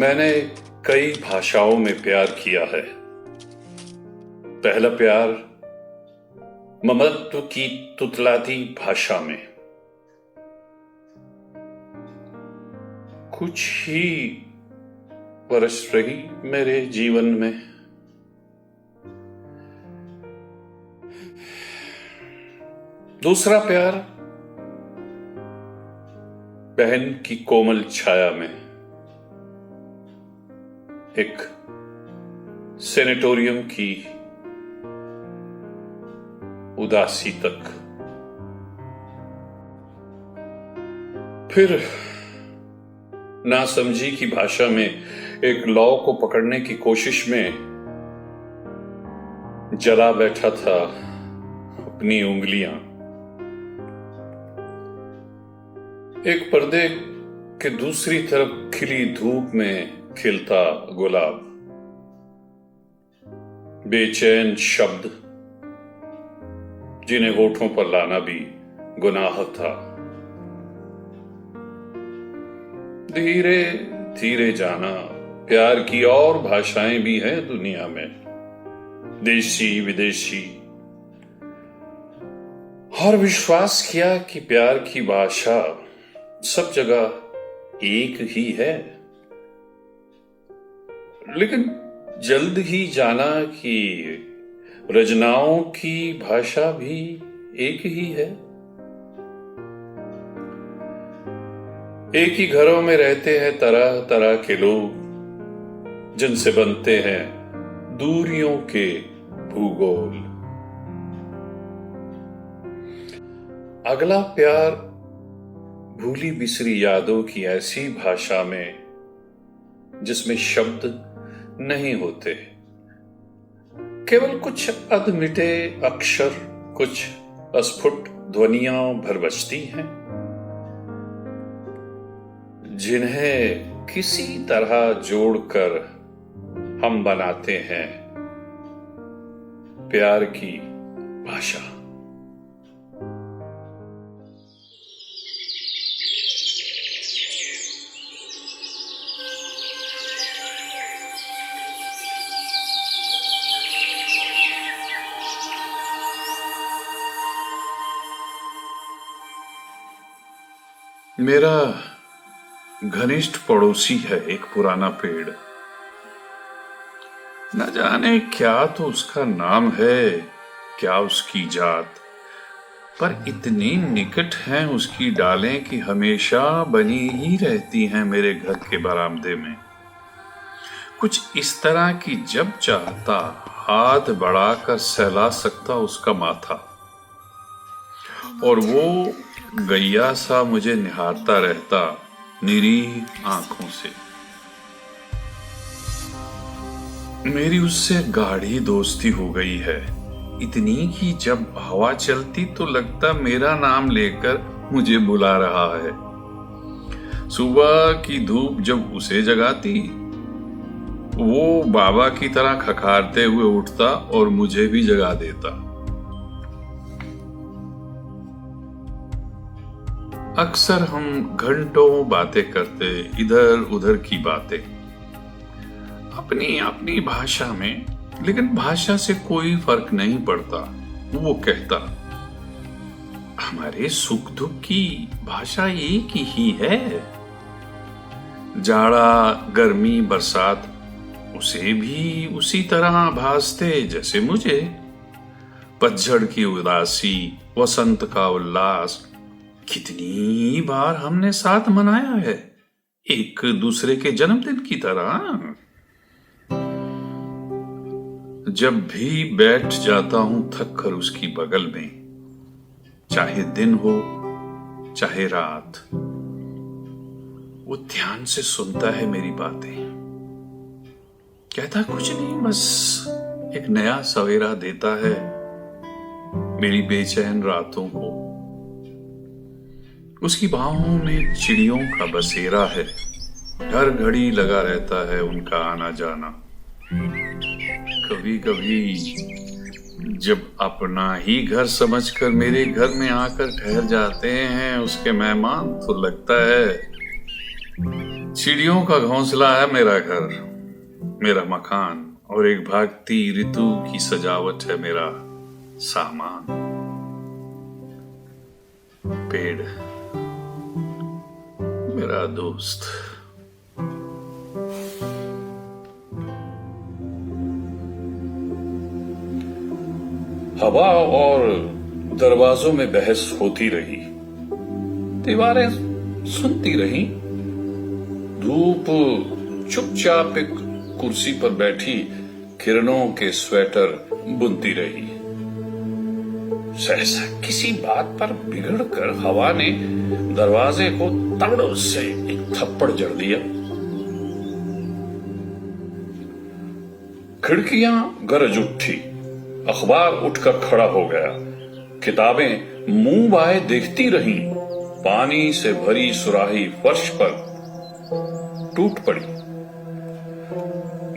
मैंने कई भाषाओं में प्यार किया है। पहला प्यार ममत्व की तुतलाती भाषा में। कुछ ही वर्ष रही मेरे जीवन में। दूसरा प्यार बहन की कोमल छाया में, एक सेनेटोरियम की उदासी तक। फिर नासमझी की भाषा में एक लौ को पकड़ने की कोशिश में जला बैठा था अपनी उंगलियां। एक पर्दे के दूसरी तरफ खिली धूप में खिलता गुलाब, बेचैन शब्द जिन्हें होठों पर लाना भी गुनाह था। धीरे धीरे जाना, प्यार की और भाषाएं भी हैं दुनिया में, देशी विदेशी, और विश्वास किया कि प्यार की भाषा सब जगह एक ही है। लेकिन जल्द ही जाना कि रचनाओं की भाषा भी एक ही है। एक ही घरों में रहते हैं तरह तरह के लोग, जिनसे बनते हैं दूरियों के भूगोल। अगला प्यार भूली बिसरी यादों की ऐसी भाषा में जिसमें शब्द नहीं होते, केवल कुछ अधमिटे अक्षर, कुछ अस्फुट ध्वनियां भर बजती हैं, जिन्हें किसी तरह जोड़कर हम बनाते हैं प्यार की भाषा। मेरा घनिष्ठ पड़ोसी है एक पुराना पेड़। न जाने क्या तो उसका नाम है, क्या उसकी जात, पर इतनी निकट हैं उसकी डालें कि हमेशा बनी ही रहती हैं मेरे घर के बरामदे में। कुछ इस तरह कि जब चाहता हाथ बढ़ाकर सहला सकता उसका माथा, और वो गैया सा मुझे निहारता रहता निरीह आंखों से। मेरी उससे गाढ़ी दोस्ती हो गई है, इतनी कि जब हवा चलती तो लगता मेरा नाम लेकर मुझे बुला रहा है। सुबह की धूप जब उसे जगाती, वो बाबा की तरह खखारते हुए उठता और मुझे भी जगा देता। अक्सर हम घंटों बातें करते, इधर उधर की बातें, अपनी अपनी भाषा में, लेकिन भाषा से कोई फर्क नहीं पड़ता। वो कहता, हमारे सुख दुख की भाषा एक ही है। जाड़ा, गर्मी, बरसात उसे भी उसी तरह भासते जैसे मुझे। पतझड़ की उदासी, वसंत का उल्लास, कितनी बार हमने साथ मनाया है, एक दूसरे के जन्मदिन की तरह। जब भी बैठ जाता हूं थक कर उसकी बगल में, चाहे दिन हो चाहे रात, वो ध्यान से सुनता है मेरी बातें। कहता कुछ नहीं, बस एक नया सवेरा देता है मेरी बेचैन रातों को। उसकी बाहों में चिड़ियों का बसेरा है, हर घड़ी लगा रहता है उनका आना जाना। कभी कभी जब अपना ही घर समझकर मेरे घर में आकर ठहर जाते हैं उसके मेहमान, तो लगता है चिड़ियों का घोंसला है मेरा घर, मेरा मकान, और एक भागती ऋतु की सजावट है मेरा सामान। पेड़ मेरा दोस्त। हवा और दरवाजों में बहस होती रही, दीवारें सुनती रही, धूप चुपचाप एक कुर्सी पर बैठी किरणों के स्वेटर बुनती रही। सहसा किसी बात पर बिगड़कर हवा ने दरवाजे को तगड़ों से एक थप्पड़ जड़ दिया। खिड़कियां गरज उठी, अखबार उठकर खड़ा हो गया, किताबें मुंह बाए देखती रहीं, पानी से भरी सुराही फर्श पर टूट पड़ी,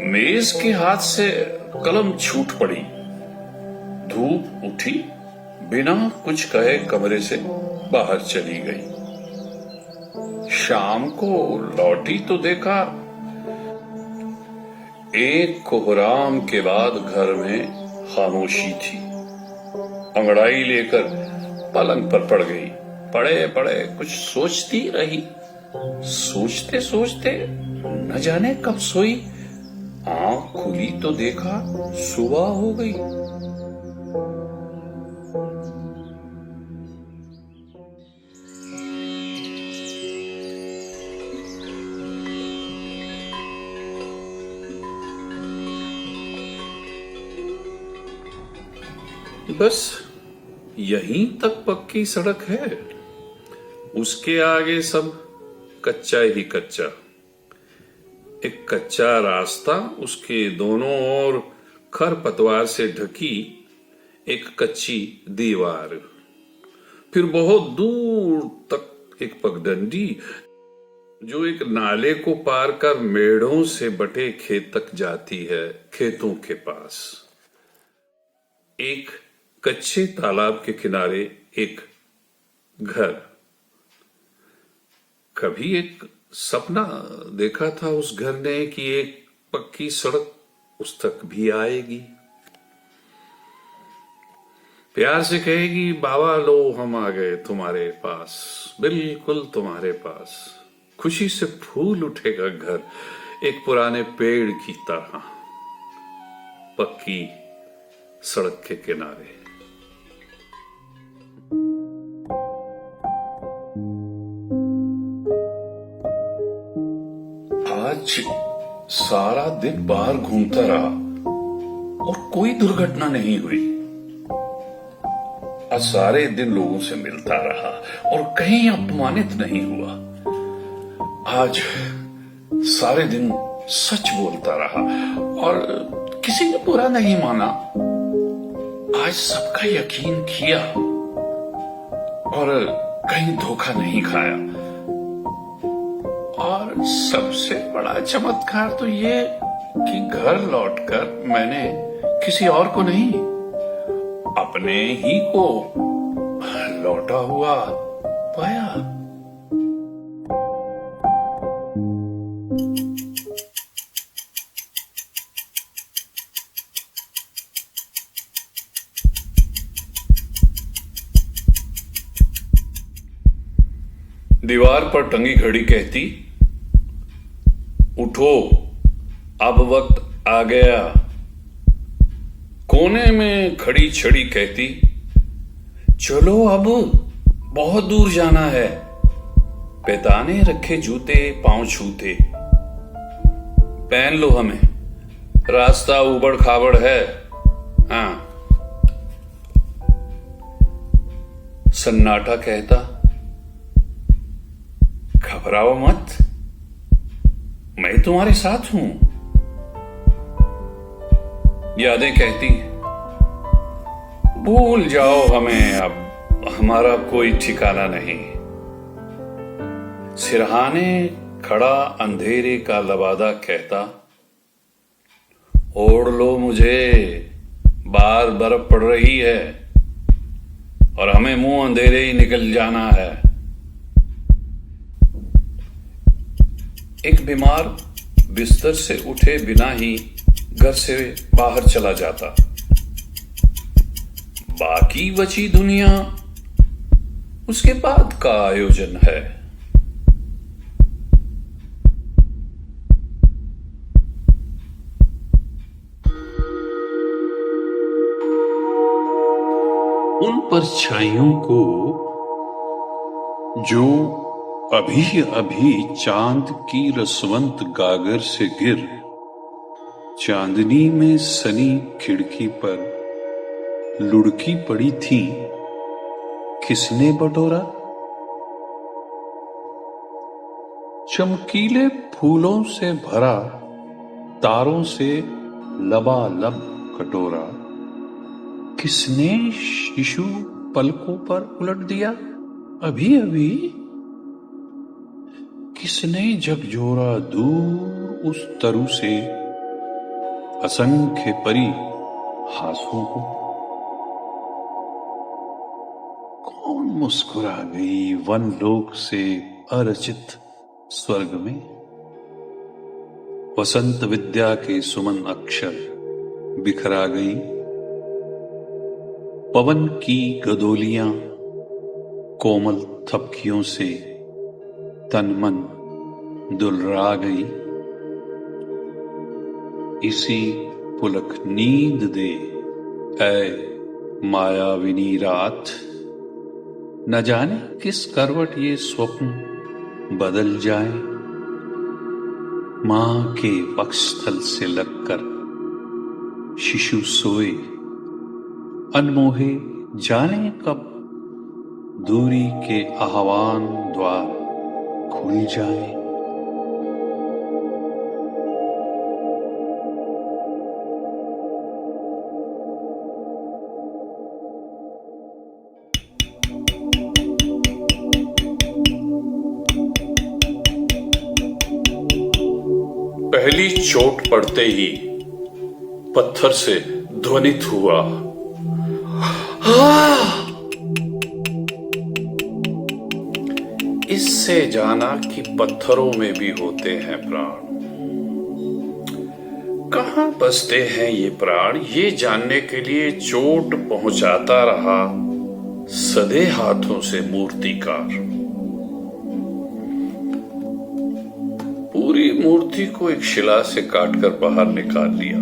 मेज के हाथ से कलम छूट पड़ी, धूप उठी, बिना कुछ कहे कमरे से बाहर चली गई। शाम को लौटी तो देखा एक कोहराम के बाद घर में खामोशी थी। अंगड़ाई लेकर पलंग पर पड़ गई, पड़े पड़े कुछ सोचती रही। सोचते सोचते न जाने कब सोई, आंख खुली तो देखा सुबह हो गई। बस यहीं तक पक्की सड़क है, उसके आगे सब कच्चा ही कच्चा। एक कच्चा रास्ता, उसके दोनों ओर खरपतवार से ढकी एक कच्ची दीवार, फिर बहुत दूर तक एक पगडंडी जो एक नाले को पार कर मेढ़ों से बटे खेत तक जाती है। खेतों के पास एक कच्चे तालाब के किनारे एक घर। कभी एक सपना देखा था उस घर ने कि एक पक्की सड़क उस तक भी आएगी, प्यार से कहेगी, बाबा लो हम आ गए तुम्हारे पास, बिल्कुल तुम्हारे पास। खुशी से फूल उठेगा घर एक पुराने पेड़ की तरह, पक्की सड़क के किनारे। आज सारा दिन बाहर घूमता रहा और कोई दुर्घटना नहीं हुई। आज सारे दिन लोगों से मिलता रहा और कहीं अपमानित नहीं हुआ। आज सारे दिन सच बोलता रहा और किसी ने बुरा नहीं माना। आज सबका यकीन किया और कहीं धोखा नहीं खाया। और सबसे बड़ा चमत्कार तो ये कि घर लौटकर मैंने किसी और को नहीं, अपने ही को लौटा हुआ पाया। दीवार पर टंगी घड़ी कहती, उठो अब वक्त आ गया। कोने में खड़ी छड़ी कहती, चलो अब बहुत दूर जाना है। पैताने रखे जूते पांव छूते, पहन लो हमें, रास्ता उबड़ खाबड़ है। हाँ। सन्नाटा कहता, घबराओ मत, मैं तुम्हारे साथ हूं। यादें कहती, भूल जाओ हमें, अब हमारा कोई ठिकाना नहीं। सिरहाने खड़ा अंधेरे का लबादा कहता, ओढ़ लो मुझे, बाहर बर्फ पड़ रही है और हमें मुंह अंधेरे ही निकल जाना है। एक बीमार बिस्तर से उठे बिना ही घर से बाहर चला जाता। बाकी बची दुनिया उसके बाद का आयोजन है। उन परछाइयों को जो अभी अभी चांद की रसवंत गागर से गिर चांदनी में सनी खिड़की पर लुढ़की पड़ी थी, किसने बटोरा? चमकीले फूलों से भरा तारों से लबालब कटोरा किसने शिशु पलकों पर उलट दिया? अभी अभी किसने झकझोरा दूर उस तरु से असंख्य परी हासों को? कौन मुस्कुरा गई वन लोक से अरचित स्वर्ग में? वसंत विद्या के सुमन अक्षर बिखरा गई। पवन की गदोलियां कोमल थपकियों से तन मन दुलरा गई। इसी पुलक नींद दे ऐ मायाविनी रात, न जाने किस करवट ये स्वप्न बदल जाए। मां के वक्षस्थल से लगकर शिशु सोए, अनमोहे जाने कब दूरी के आह्वान द्वार खुल जाए। पहली चोट पड़ते ही पत्थर से ध्वनित हुआ, इससे जाना कि पत्थरों में भी होते हैं प्राण। कहां बसते हैं ये प्राण, ये जानने के लिए चोट पहुंचाता रहा सधे हाथों से मूर्तिकार। पूरी मूर्ति को एक शिला से काटकर बाहर निकाल लिया,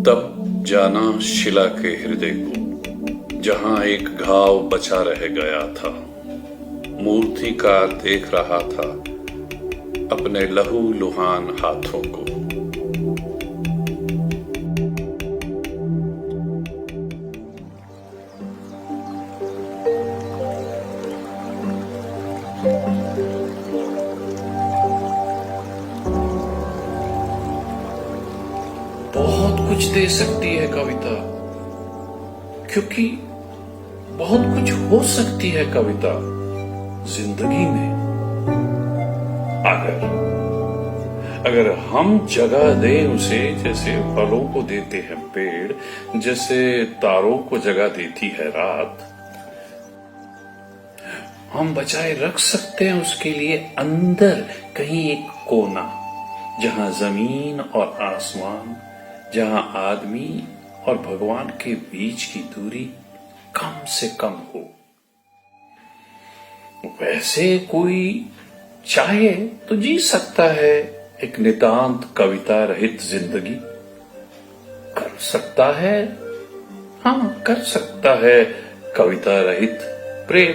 तब जाना शिला के हृदय को, जहां एक घाव बचा रह गया था। मूर्तिकार देख रहा था अपने लहू लुहान हाथों को। बहुत कुछ दे सकती है कविता, क्योंकि बहुत कुछ हो सकती है कविता जिंदगी में। अगर हम जगह दें उसे, जैसे फलों को देते हैं पेड़, जैसे तारों को जगह देती है रात, हम बचाए रख सकते हैं उसके लिए अंदर कहीं एक कोना, जहां जमीन और आसमान, जहां आदमी और भगवान के बीच की दूरी कम से कम हो। वैसे कोई चाहे तो जी सकता है एक नितांत कविता रहित जिंदगी। कर सकता है, हाँ कर सकता है कविता रहित प्रेम।